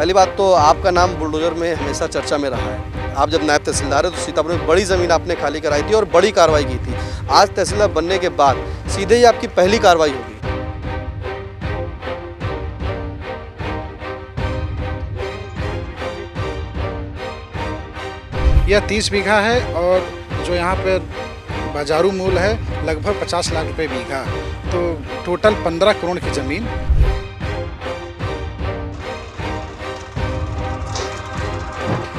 पहली बात तो आपका नाम बुलडोजर में हमेशा चर्चा में रहा है। आप जब नायब तहसीलदार है तो सीतापुर में बड़ी ज़मीन आपने खाली कराई थी और बड़ी कार्रवाई की थी। आज तहसीलदार बनने के बाद सीधे ही आपकी पहली कार्रवाई होगी। यह 30 बीघा है और जो यहाँ पर बाजारू मूल्य है लगभग 50 लाख रुपए बीघा, तो टोटल 15 करोड़ की ज़मीन।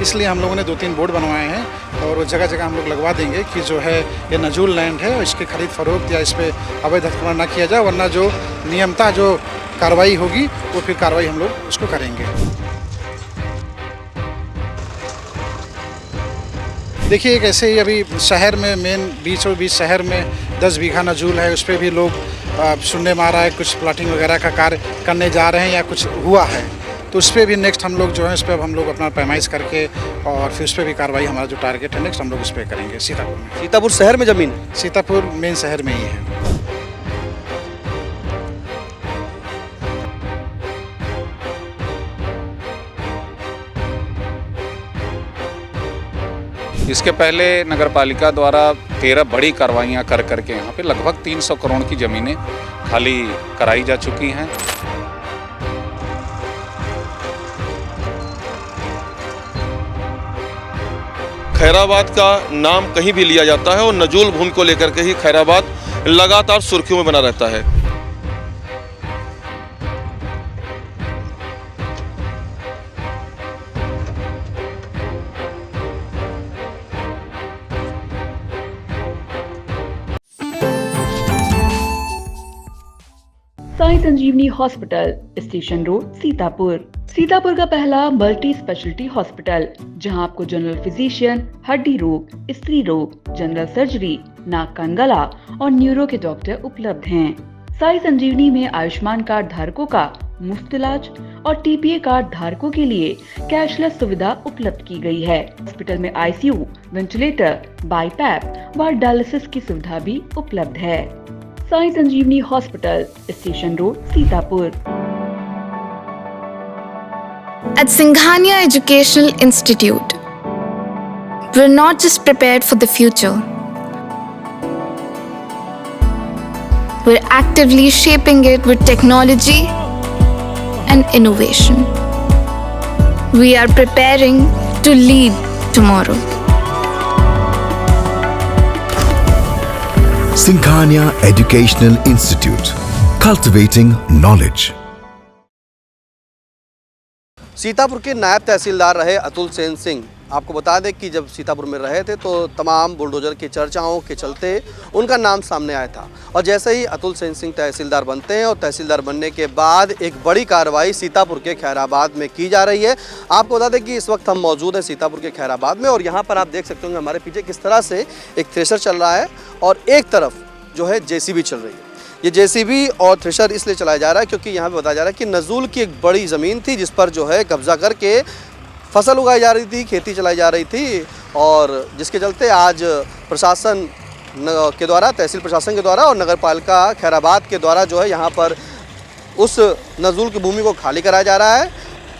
इसलिए हम लोगों ने 2-3 बोर्ड बनवाए हैं और वो जगह जगह हम लोग लगवा देंगे कि जो है ये नजूल लैंड है और इसकी खरीद फरोख्त या इस पर अवैध हस्तक्षेप न किया जाए, वरना जो नियमता जो कार्रवाई होगी वो फिर कार्रवाई हम लोग उसको करेंगे। देखिए, एक ऐसे ही अभी शहर में मेन बीचों बीच शहर में 10 बीघा नजूल है, उस पर भी लोग सुनने में आ रहा है कुछ प्लाटिंग वगैरह का कार्य करने जा रहे हैं या कुछ हुआ है, तो उस पर भी नेक्स्ट हम लोग जो है उस पर हम लोग अपना पैमाइश करके और फिर उस पर भी कार्रवाई, हमारा जो टारगेट है नेक्स्ट हम लोग उस पर करेंगे। सीतापुर में, सीतापुर शहर में ज़मीन है? सीतापुर मेन शहर में ही है। इसके पहले नगरपालिका द्वारा 13 बड़ी कार्रवाइयाँ कर करके यहाँ पे लगभग 300 करोड़ की ज़मीनें खाली कराई जा चुकी हैं। खैराबाद का नाम कहीं भी लिया जाता है और नजूल भूमि को लेकर के ही खैराबाद लगातार सुर्खियों में बना रहता है। Sai Sanjeevani hospital, station road, Sitapur. Sitapur का पहला मल्टी स्पेशलिटी हॉस्पिटल, जहां आपको जनरल फिजिशियन, हड्डी रोग, स्त्री रोग, जनरल सर्जरी, नाक कान गला और न्यूरो के डॉक्टर उपलब्ध हैं। साई संजीवनी में आयुष्मान कार्ड धारकों का मुफ्त इलाज और टीपीए कार्ड धारकों के लिए कैशलेस सुविधा उपलब्ध की गई है। हॉस्पिटल में आईसीयू, वेंटिलेटर, बाईपैप व डायलिसिस की सुविधा भी उपलब्ध है। Sai Sanjeevani hospital, station road, Sitapur. At Singhania Educational Institute, we're not just prepared for the future, we're actively shaping it with technology and innovation. We are preparing to lead tomorrow. Singhania Educational Institute, cultivating knowledge. Sitapur के नायब तहसीलदार रहे अतुल सेन सिंह। आपको बता दें कि जब सीतापुर में रहे थे तो तमाम बुलडोजर की चर्चाओं के चलते उनका नाम सामने आया था, और जैसे ही अतुल सेन सिंह तहसीलदार बनते हैं और तहसीलदार बनने के बाद एक बड़ी कार्रवाई सीतापुर के खैराबाद में की जा रही है। आपको बता दें कि इस वक्त हम मौजूद हैं सीतापुर के खैराबाद में, और यहाँ पर आप देख सकते होंगे हमारे पीछे किस तरह से एक थ्रेशर चल रहा है और एक तरफ जो है जेसीबी चल रही है। ये जेसीबी और थ्रेशर इसलिए चलाया जा रहा है क्योंकि यहाँ पे बताया जा रहा है कि नजूल की एक बड़ी ज़मीन थी जिस पर जो है कब्जा करके फसल उगाई जा रही थी, खेती चलाई जा रही थी, और जिसके चलते आज प्रशासन के द्वारा, तहसील प्रशासन के द्वारा और नगरपालिका खैराबाद के द्वारा जो है यहाँ पर उस नजूल की भूमि को खाली कराया जा रहा है।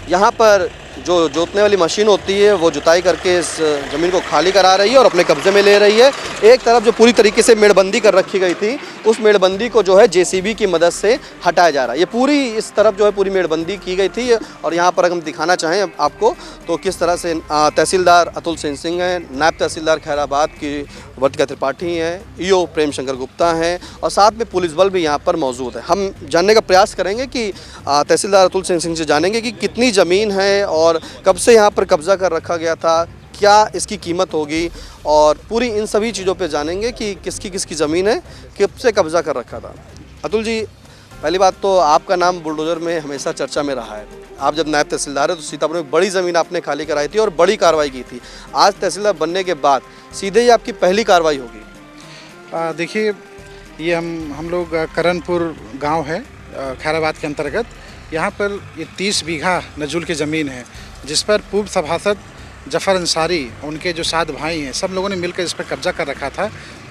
यहाँ पर जो जोतने वाली मशीन होती है वो जुताई करके इस ज़मीन को खाली करा रही है और अपने कब्जे में ले रही है। एक तरफ जो पूरी तरीके से मेड़बंदी कर रखी गई थी, उस मेड़बंदी को जो है जेसीबी की मदद से हटाया जा रहा है। ये पूरी इस तरफ जो है पूरी मेड़बंदी की गई थी, और यहाँ पर अगर हम दिखाना चाहें आपको तो किस तरह से तहसीलदार अतुल सेन सिंह हैं, नायब तहसीलदार खैराबाद की वर्तिका त्रिपाठी हैं, ईओ प्रेम शंकर गुप्ता हैं, और साथ में पुलिस बल भी यहाँ पर मौजूद है। हम जानने का प्रयास करेंगे कि तहसीलदार अतुल सेन सिंह से जानेंगे कि कितनी ज़मीन है और कब से यहाँ पर कब्जा कर रखा गया था, क्या इसकी कीमत होगी, और पूरी इन सभी चीज़ों पे जानेंगे कि किसकी किसकी ज़मीन है, कब से कब्जा कर रखा था। अतुल जी, पहली बात तो आपका नाम बुलडोजर में हमेशा चर्चा में रहा है। आप जब नायब तहसीलदार है तो सीतापुर में बड़ी ज़मीन आपने खाली कराई थी और बड़ी कार्रवाई की थी। आज तहसीलदार बनने के बाद सीधे ही आपकी पहली कार्रवाई होगी। देखिए, ये हम लोग करनपुर गांव है खैराबाद के अंतर्गत। यहाँ पर ये 30 बीघा नजूल की ज़मीन है, जिस पर पूर्व सभासद जफ़र अंसारी, उनके जो 7 भाई हैं, सब लोगों ने मिलकर इस पर कब्जा कर रखा था।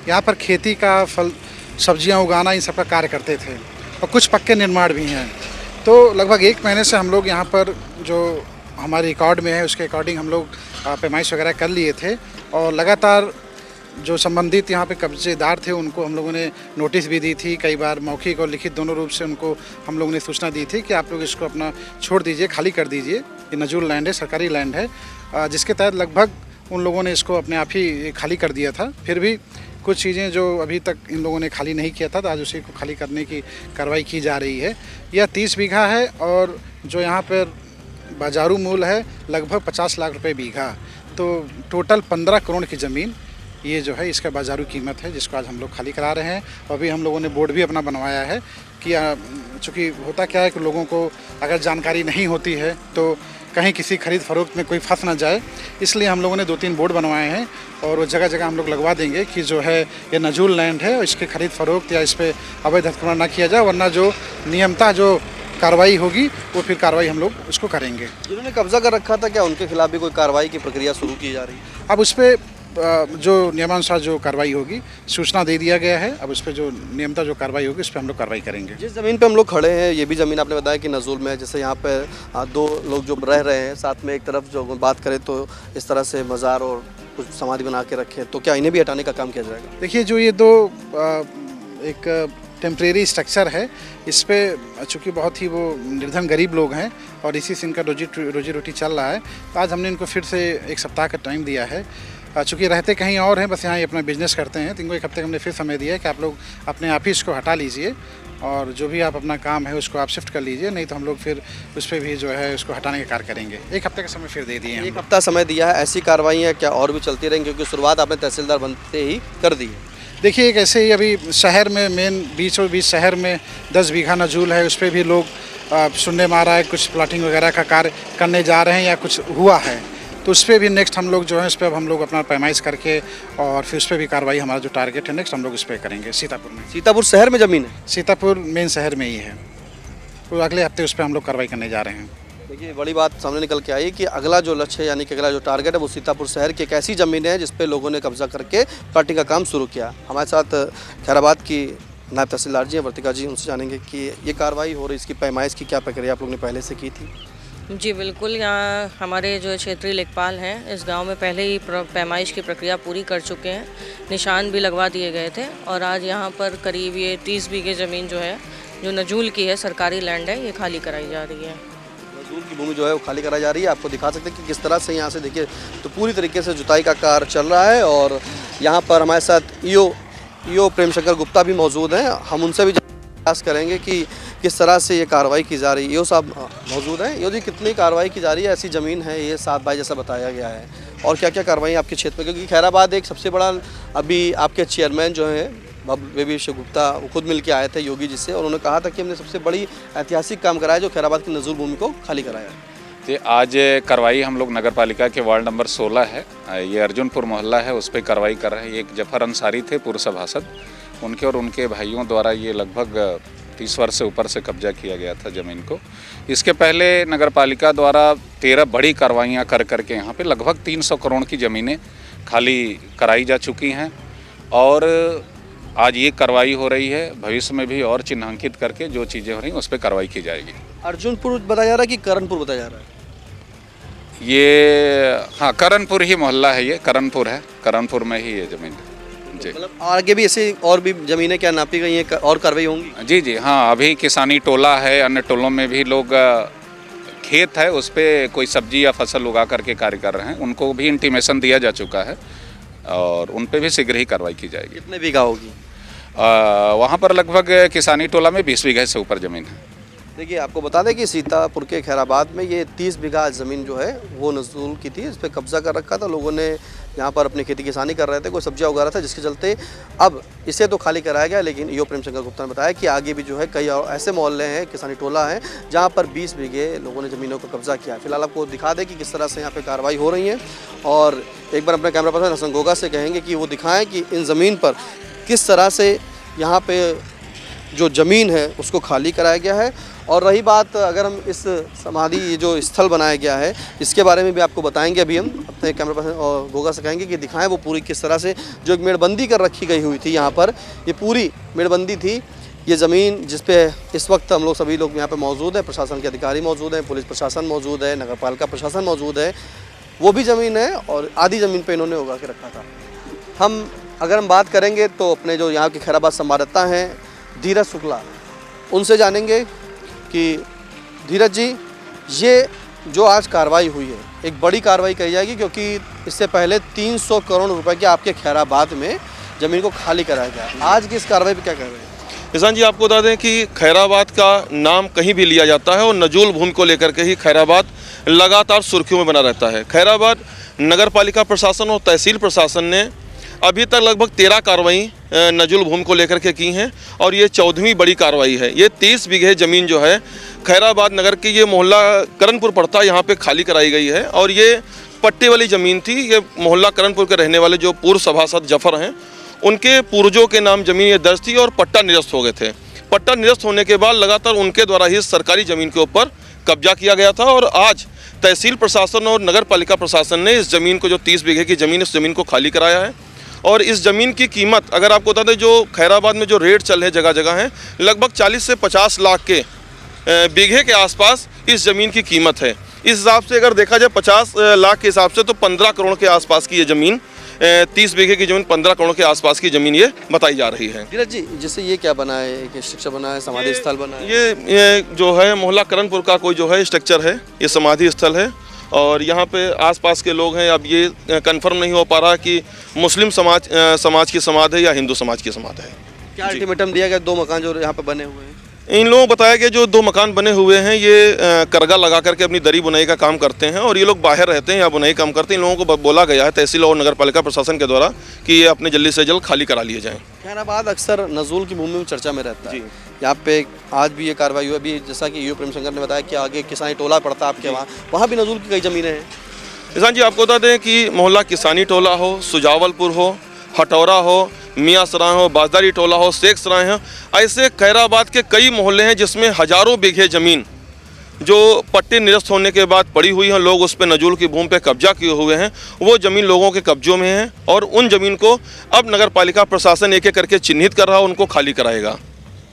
यहाँ पर खेती का, फल सब्जियाँ उगाना, इन सब का कार्य करते थे, और कुछ पक्के निर्माण भी हैं। तो लगभग 1 महीने से हम लोग यहाँ पर जो हमारे रिकॉर्ड में है उसके अकॉर्डिंग हम लोग पैमाइश वगैरह कर लिए थे और लगातार जो संबंधित यहाँ पे कब्जेदार थे उनको हम लोगों ने नोटिस भी दी थी, कई बार मौखिक और लिखित दोनों रूप से उनको हम लोगों ने सूचना दी थी कि आप लोग इसको अपना छोड़ दीजिए, खाली कर दीजिए। ये नजूल लैंड है, सरकारी लैंड है, जिसके तहत लगभग उन लोगों ने इसको अपने आप ही खाली कर दिया था। फिर भी कुछ चीज़ें जो अभी तक इन लोगों ने खाली नहीं किया था तो आज उसी को खाली करने की कार्रवाई की जा रही है। यह 30 बीघा है और जो यहाँ पर बाजारू मूल्य है लगभग 50 लाख रुपए बीघा, तो टोटल 15 करोड़ की ज़मीन ये जो है इसका बाजारू कीमत है, जिसको आज हम लोग खाली करा रहे हैं। और अभी हम लोगों ने बोर्ड भी अपना बनवाया है कि चूँकि होता क्या है कि लोगों को अगर जानकारी नहीं होती है तो कहीं किसी खरीद फरोख्त में कोई फंस ना जाए, इसलिए हम लोगों ने 2-3 बोर्ड बनवाए हैं और वो जगह जगह हम लोग लगवा देंगे कि जो है ये नजूल लैंड है और इसकी खरीद फरोख्त या इस पर अवैध हथकरघा ना किया जाए, वरना जो नियमतः जो कार्रवाई होगी वो फिर कार्रवाई हम लोग उसको करेंगे। जिन्होंने कब्जा कर रखा था क्या उनके खिलाफ भी कोई कार्रवाई की प्रक्रिया शुरू की जा रही है? अब उस पर जो नियमानुसार जो कार्रवाई होगी सूचना दे दिया गया है, अब उस पर जो नियमतः जो कार्रवाई होगी उस पर हम लोग कार्रवाई करेंगे। जिस ज़मीन पे हम लोग खड़े हैं ये भी ज़मीन आपने बताया कि नजूल में है, जैसे यहाँ पे 2 लोग जो रह रहे हैं साथ में, एक तरफ जो बात करें तो इस तरह से मज़ार और कुछ समाधि बना के रखे, तो क्या इन्हें भी हटाने का काम किया जाएगा? देखिए जो ये 2 एक टेम्परेरी स्ट्रक्चर है, इस पर चूँकि बहुत ही वो निर्धन गरीब लोग हैं और इसी से इनका रोजी रोटी चल रहा है, तो आज हमने इनको फिर से 1 सप्ताह का टाइम दिया है। चूँकि रहते कहीं और हैं, बस यहाँ ही अपना बिजनेस करते हैं, तो इनको 1 हफ्ते का हमने फिर समय दिया है कि आप लोग अपने आप ही इसको हटा लीजिए और जो भी आप अपना काम है उसको आप शिफ्ट कर लीजिए, नहीं तो हम लोग फिर उस पर भी जो है उसको हटाने का कार्य करेंगे। 1 हफ्ते का समय फिर दे दिए हैं। 1 हफ्ता समय दिया है, ऐसी कार्रवाइयाँ क्या और भी चलती रहेंगी? क्योंकि शुरुआत आपने तहसीलदार बनते ही कर दी है। देखिए एक ऐसे ही अभी शहर में मेन बीचों बीच शहर में 10 बीघा नजूल है, उस पर भी लोग सुनने में आ रहा है कुछ प्लॉटिंग वगैरह का कार्य करने जा रहे हैं या कुछ हुआ है, तो उस पर भी नेक्स्ट हम लोग जो है उस पर अब हम लोग अपना पैमाइश करके और फिर उस पर भी कार्रवाई, हमारा जो टारगेट है नेक्स्ट हम लोग उस पर करेंगे। सीतापुर में, सीतापुर शहर में ज़मीन है? सीतापुर मेन शहर में ही है, तो अगले हफ्ते उस पर हम लोग कार्रवाई करने जा रहे हैं। देखिए बड़ी बात सामने निकल के आई कि अगला जो लक्ष्य है यानी कि अगला जो टारगेट है वो सीतापुर शहर की एक ऐसी ज़मीन है जिस पे लोगों ने कब्जा करके प्लाटिंग का काम शुरू किया। हमारे साथ खैराबाद की नायब तहसीलदार जी हैं वर्तिका जी, उनसे जानेंगे कि ये कार्रवाई हो रही, इसकी पैमाइश की क्या प्रक्रिया आप लोगों ने पहले से की थी? जी बिल्कुल, यहाँ हमारे जो क्षेत्रीय लेखपाल हैं इस गांव में पहले ही पैमाइश की प्रक्रिया पूरी कर चुके हैं, निशान भी लगवा दिए गए थे और आज यहाँ पर करीब ये 30 बीघे ज़मीन जो है जो नजूल की है, सरकारी लैंड है, ये खाली कराई जा रही है। नजूल की भूमि जो है वो खाली कराई जा रही है। आपको दिखा सकते हैं कि किस तरह से यहाँ से देखिए तो पूरी तरीके से जुताई का कार्य चल रहा है और यहाँ पर हमारे साथ ईओ प्रेमशंकर गुप्ता भी मौजूद हैं। हम उनसे भी प्रयास करेंगे कि किस तरह से ये कार्रवाई की जा रही है। ईओ साहब मौजूद हैं। ईओ जी, कितनी कार्रवाई की जा रही है? ऐसी ज़मीन है ये 7 बाई जैसा बताया गया है, और क्या क्या कार्रवाई आपके क्षेत्र में? क्योंकि खैराबाद एक सबसे बड़ा, अभी आपके चेयरमैन जो हैं विवेश गुप्ता वो खुद मिल के आए थे योगी जी से और उन्होंने कहा था कि हमने सबसे बड़ी ऐतिहासिक काम कराया जो खैराबाद की नजूल भूमि को खाली कराया। ये आज कार्रवाई हम लोग नगर पालिका के वार्ड नंबर 16 है, ये अर्जुनपुर मोहल्ला है, उस पर कार्रवाई कर रहे हैं। एक जफर अंसारी थे पूर्व सभासद, उनके और उनके भाइयों द्वारा ये लगभग 30 वर्ष से ऊपर से कब्जा किया गया था ज़मीन को। इसके पहले नगर पालिका द्वारा 13 बड़ी कार्रवाइयाँ कर करके यहाँ पे लगभग 300 करोड़ की ज़मीनें खाली कराई जा चुकी हैं और आज ये कार्रवाई हो रही है। भविष्य में भी और चिन्हांकित करके जो चीज़ें हो रही हैं उस पर कार्रवाई की जाएगी। अर्जुनपुर बताया जा रहा है कि करणपुर बताया जा रहा है? ये हाँ, करणपुर ही मोहल्ला है, ये करणपुर है, करणपुर में ही ये ज़मीन है जी। मतलब आगे भी ऐसे और भी ज़मीनें क्या नापी गई हैं और कार्रवाई होंगी? जी जी हाँ, अभी किसानी टोला है, अन्य टोलों में भी लोग खेत है उस पर कोई सब्जी या फसल उगा करके कार्य कर रहे हैं, उनको भी इंटीमेशन दिया जा चुका है और उन पे भी शीघ्र ही कार्रवाई की जाएगी। कितने बीघा होगी? वहाँ पर लगभग किसानी टोला में 20 बीघे से ऊपर ज़मीन है। देखिए आपको बता दें कि सीतापुर के खैराबाद में ये 30 बीघा ज़मीन जो है वो नजूल की थी, इस पर कब्जा कर रखा था। लोगों ने यहाँ पर अपनी खेती किसानी कर रहे थे, कोई सब्जियाँ उगा रहा था, जिसके चलते अब इसे तो खाली कराया गया। लेकिन ईओ प्रेमशंकर गुप्ता ने बताया कि आगे भी जो है कई और ऐसे मोहल्ले हैं, किसानी टोला है, जहाँ पर 20 बीघे लोगों ने ज़मीनों को कब्जा किया है। फिलहाल आपको दिखा दें कि किस तरह से यहाँ पर कार्रवाई हो रही है और एक बार अपने कैमरा पर्सन हसन गोगा से कहेंगे कि वो दिखाएँ कि इन ज़मीन पर किस तरह से यहाँ पर जो ज़मीन है उसको खाली कराया गया है। और रही बात, अगर हम इस समाधि ये जो स्थल बनाया गया है इसके बारे में भी आपको बताएंगे। अभी हम अपने कैमरा पर्सन और गोगा से कहेंगे कि दिखाएं वो पूरी किस तरह से जो एक मेड़बंदी कर रखी गई हुई थी यहाँ पर, ये पूरी मेड़बंदी थी, ये ज़मीन जिस पे इस वक्त हम लोग सभी लोग यहाँ पे मौजूद हैं, प्रशासन के अधिकारी मौजूद हैं, पुलिस प्रशासन मौजूद है, नगर पालिका प्रशासन मौजूद है, वो भी ज़मीन है और आधी ज़मीन पे इन्होंने उगा के रखा था। अगर हम बात करेंगे तो अपने जो यहाँ के खैराबाद संवाददाता हैं धीरज शुक्ला, उनसे जानेंगे कि धीरज जी, ये जो आज कार्रवाई हुई है एक बड़ी कार्रवाई कही जाएगी, क्योंकि इससे पहले 300 करोड़ रुपए के आपके खैराबाद में ज़मीन को खाली कराया गया। आज की इस कार्रवाई पे क्या कर रहे हैं? किसान जी, आपको बता दें कि खैराबाद का नाम कहीं भी लिया जाता है और नजूल भूमि को लेकर के ही खैराबाद लगातार सुर्खियों में बना रहता है। खैराबाद नगर पालिका प्रशासन और तहसील प्रशासन ने अभी तक लगभग 13 कार्रवाई नजूल भूमि को लेकर के की हैं और ये 14वीं बड़ी कार्रवाई है। ये 30 बीघे ज़मीन जो है खैराबाद नगर की, ये मोहल्ला करणपुर पड़ता है, यहाँ पे खाली कराई गई है और ये पट्टे वाली ज़मीन थी। ये मोहल्ला करणपुर के रहने वाले जो पूर्व सभासद जफर हैं, उनके पूर्वजों के नाम ज़मीन ये दर्ज थी और पट्टा निरस्त हो गए थे। पट्टा निरस्त होने के बाद लगातार उनके द्वारा ही सरकारी ज़मीन के ऊपर कब्जा किया गया था और आज तहसील प्रशासन और नगर पालिका प्रशासन ने इस ज़मीन को, जो 30 बीघे की ज़मीन, इस ज़मीन को खाली कराया है। और इस ज़मीन की कीमत अगर आपको बता दें, जो खैराबाद में जो रेट चल रहे जगह जगह हैं, लगभग 40 से 50 लाख के बीघे के आसपास इस ज़मीन की कीमत है। इस हिसाब से अगर देखा जाए 50 लाख के हिसाब से तो 15 करोड़ के आसपास की ये ज़मीन, 30 बीघे की ज़मीन 15 करोड़ के आसपास की ज़मीन ये बताई जा रही है। धीरज जी, जैसे ये क्या बना है, एक स्ट्रक्चर बना है, समाधि स्थल बना है? ये जो है मोहल्ला करणपुर का कोई जो है स्ट्रक्चर है, ये समाधि स्थल है और यहाँ पे आसपास के लोग हैं। अब ये कंफर्म नहीं हो पा रहा कि मुस्लिम समाज की समाधि है या हिंदू समाज की समाधि है। क्या अल्टीमेटम दिया गया? 2 मकान जो यहाँ पे बने हुए हैं, इन लोगों को बताया कि जो 2 मकान बने हुए हैं ये करगा लगा करके अपनी दरी बुनाई का काम करते हैं और ये लोग बाहर रहते हैं या बुनाई काम करते हैं। इन लोगों को बोला गया है तहसील और नगर पालिका प्रशासन के द्वारा कि ये अपने जल्दी से जल्द खाली करा लिए जाएं। खैराबाद अक्सर नजूल की भूमि में चर्चा में रहता है। जी। यहाँ पे आज भी ये कार्रवाई हुई। अभी जैसा कि यूपी प्रेमशंकर ने बताया कि आगे किसानी टोला पड़ता है आपके वहाँ भी नजूल की कई ज़मीनें हैं। किसान जी, आपको बता दें कि मोहल्ला किसानी टोला हो, सुजावलपुर हो, हटौरा हो, मियाँ सराय हो, बाजदारी टोला हो, शेख सराय हो, ऐसे खैराबाद के कई मोहल्ले हैं जिसमें हज़ारों बीघे ज़मीन जो पट्टे निरस्त होने के बाद पड़ी हुई हैं, लोग उस पर नजूल की भूमि पे कब्जा किए हुए हैं, वो ज़मीन लोगों के कब्जों में है और उन ज़मीन को अब नगर पालिका प्रशासन एक एक करके चिन्हित कर रहा है, उनको खाली कराएगा।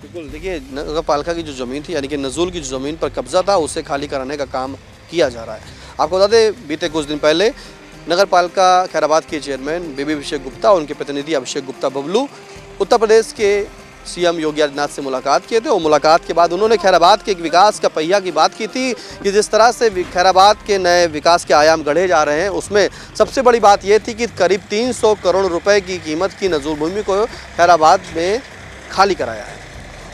बिल्कुल, देखिए, नगर पालिका की जो ज़मीन थी, यानी कि नजूल की जो ज़मीन पर कब्जा था, उसे खाली कराने का काम किया जा रहा है। आपको बता दें, बीते कुछ दिन पहले नगर पालिका खैराबाद के चेयरमैन बेबी अभिषेक गुप्ता और उनके प्रतिनिधि अभिषेक गुप्ता बबलू उत्तर प्रदेश के सीएम योगी आदित्यनाथ से मुलाकात किए थे और मुलाकात के बाद उन्होंने खैराबाद के एक विकास का पहिया की बात की थी कि जिस तरह से खैराबाद के नए विकास के आयाम गढ़े जा रहे हैं, उसमें सबसे बड़ी बात यह थी कि करीब 300 करोड़ रुपए की कीमत की नजूल भूमि को खैराबाद में खाली कराया है।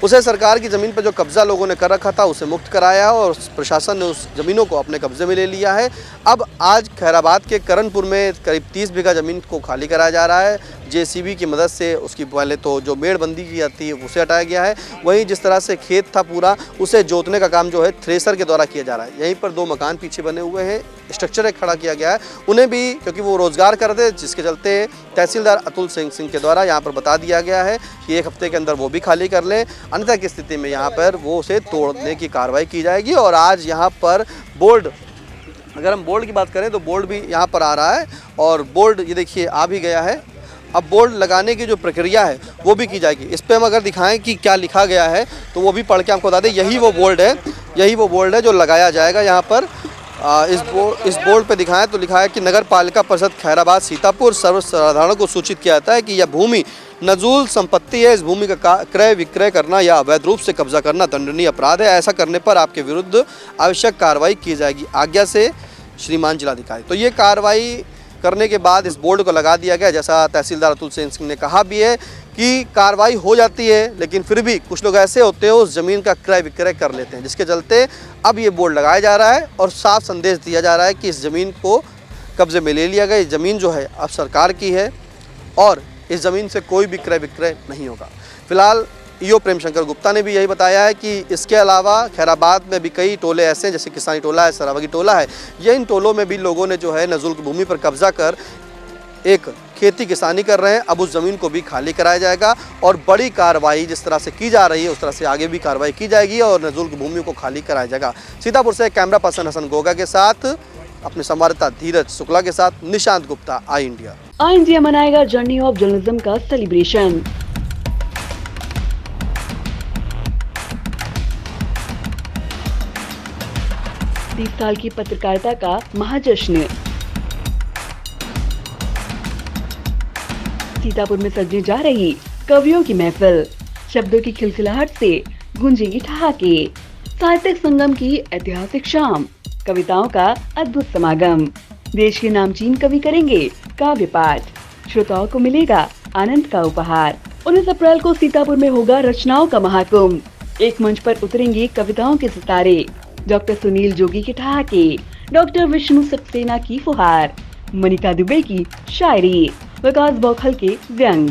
उसे सरकार की ज़मीन पर जो कब्ज़ा लोगों ने कर रखा था उसे मुक्त कराया और प्रशासन ने उस ज़मीनों को अपने कब्ज़े में ले लिया है। अब आज खैराबाद के करणपुर में करीब 30 बीघा ज़मीन को खाली कराया जा रहा है। जेसीबी की मदद से उसकी पहले तो जो मेड़बंदी की जाती है उसे हटाया गया है, वहीं जिस तरह से खेत था पूरा उसे जोतने का काम जो है थ्रेसर के द्वारा किया जा रहा है। यहीं पर 2 मकान पीछे बने हुए हैं, स्ट्रक्चर एक खड़ा किया गया है, उन्हें भी क्योंकि वो रोज़गार करते, जिसके चलते तहसीलदार अतुल सिंह के द्वारा यहाँ पर बता दिया गया है कि 1 हफ्ते के अंदर वो भी खाली कर लें, अन्यथा की स्थिति में यहाँ पर वो उसे तोड़ने की कार्रवाई की जाएगी। और आज यहाँ पर बोर्ड, अगर हम बोर्ड की बात करें तो बोर्ड भी यहाँ पर आ रहा है और बोर्ड ये देखिए आ भी गया है। अब बोर्ड लगाने की जो प्रक्रिया है वो भी की जाएगी। इस पर हम अगर दिखाएं कि क्या लिखा गया है तो वो भी पढ़ के आपको बता दें। यही वो बोर्ड है जो लगाया जाएगा यहाँ पर। इस बोर्ड पे दिखाएं तो लिखा है कि नगर पालिका परिषद खैराबाद सीतापुर सर्वसाधारण को सूचित किया जाता है कि यह भूमि नजूल संपत्ति है। इस भूमि का क्रय विक्रय करना या अवैध रूप से कब्जा करना दंडनीय अपराध है। ऐसा करने पर आपके विरुद्ध आवश्यक कार्रवाई की जाएगी, आज्ञा से श्रीमान जिलाधिकारी। तो ये कार्रवाई करने के बाद इस बोर्ड को लगा दिया गया। जैसा तहसीलदार अतुल सिंह ने कहा भी है कि कार्रवाई हो जाती है, लेकिन फिर भी कुछ लोग ऐसे होते हैं उस ज़मीन का क्रय विक्रय कर लेते हैं, जिसके चलते अब ये बोर्ड लगाया जा रहा है और साफ संदेश दिया जा रहा है कि इस ज़मीन को कब्जे में ले लिया गया। इस ज़मीन जो है अब सरकार की है और इस ज़मीन से कोई भी क्रय विक्रय नहीं होगा। फिलहाल ईओ प्रेमशंकर गुप्ता ने भी यही बताया है कि इसके अलावा खैराबाद में भी कई टोले ऐसे हैं, जैसे किसानी टोला है, सरावगी टोला है, ये इन टोलों में भी लोगों ने जो है नजूल की भूमि पर कब्जा कर एक खेती किसानी कर रहे हैं। अब उस ज़मीन को भी खाली कराया जाएगा और बड़ी कार्रवाई जिस तरह से की जा रही है उस तरह से आगे भी कार्रवाई की जाएगी और नजूल की भूमि को खाली कराया जाएगा। सीतापुर से कैमरा पर्सन हसन गोगा के साथ अपने संवाददाता धीरज शुक्ला के साथ निशांत गुप्ता, आई इंडिया। आई इंडिया मनाएगा जर्नी ऑफ जर्नलिज्म का सेलिब्रेशन। 30 साल की पत्रकारिता का महाजश्न। सीतापुर में सजने जा रही कवियों की महफिल, शब्दों की खिलखिलाहट से गूंजेगी ठहाके। साहित्यिक संगम की ऐतिहासिक शाम, कविताओं का अद्भुत समागम। देश के नामचीन कवि करेंगे काव्य पाठ, श्रोताओं को मिलेगा आनंद का उपहार। 19 अप्रैल को सीतापुर में होगा रचनाओं का महाकुंभ। एक मंच पर उतरेंगे कविताओं के सितारे, डॉक्टर सुनील जोगी के ठहाके, डॉक्टर विष्णु सक्सेना की फुहार, मनिका दुबे की शायरी, विकास बौखल के व्यंग,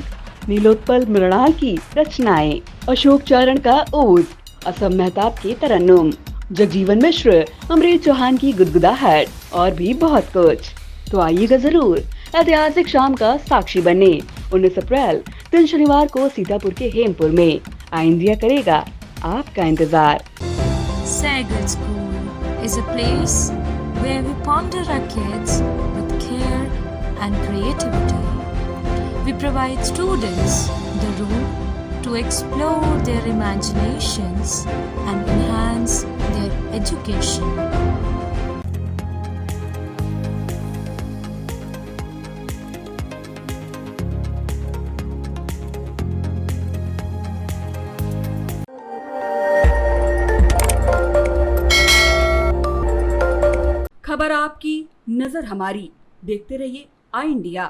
नीलोत्पल मृणाल की रचनाएं, अशोक चारण का ओज, असम मेहताब के तरन्नुम, जगजीवन मिश्र, अमृत चौहान की गुदगुदाहट और भी बहुत कुछ। तो आइएगा जरूर ऐतिहासिक शाम का साक्षी बनने। 19 अप्रैल दिन शनिवार को सीतापुर के हेमपुर में आइंदिया करेगा आपका इंतजार। Sagar School is a place where we ponder our kids with care and creativity. We provide students the room to explore their imaginations and enhance their education. खबर आपकी, नजर हमारी। देखते रहिए आई इंडिया।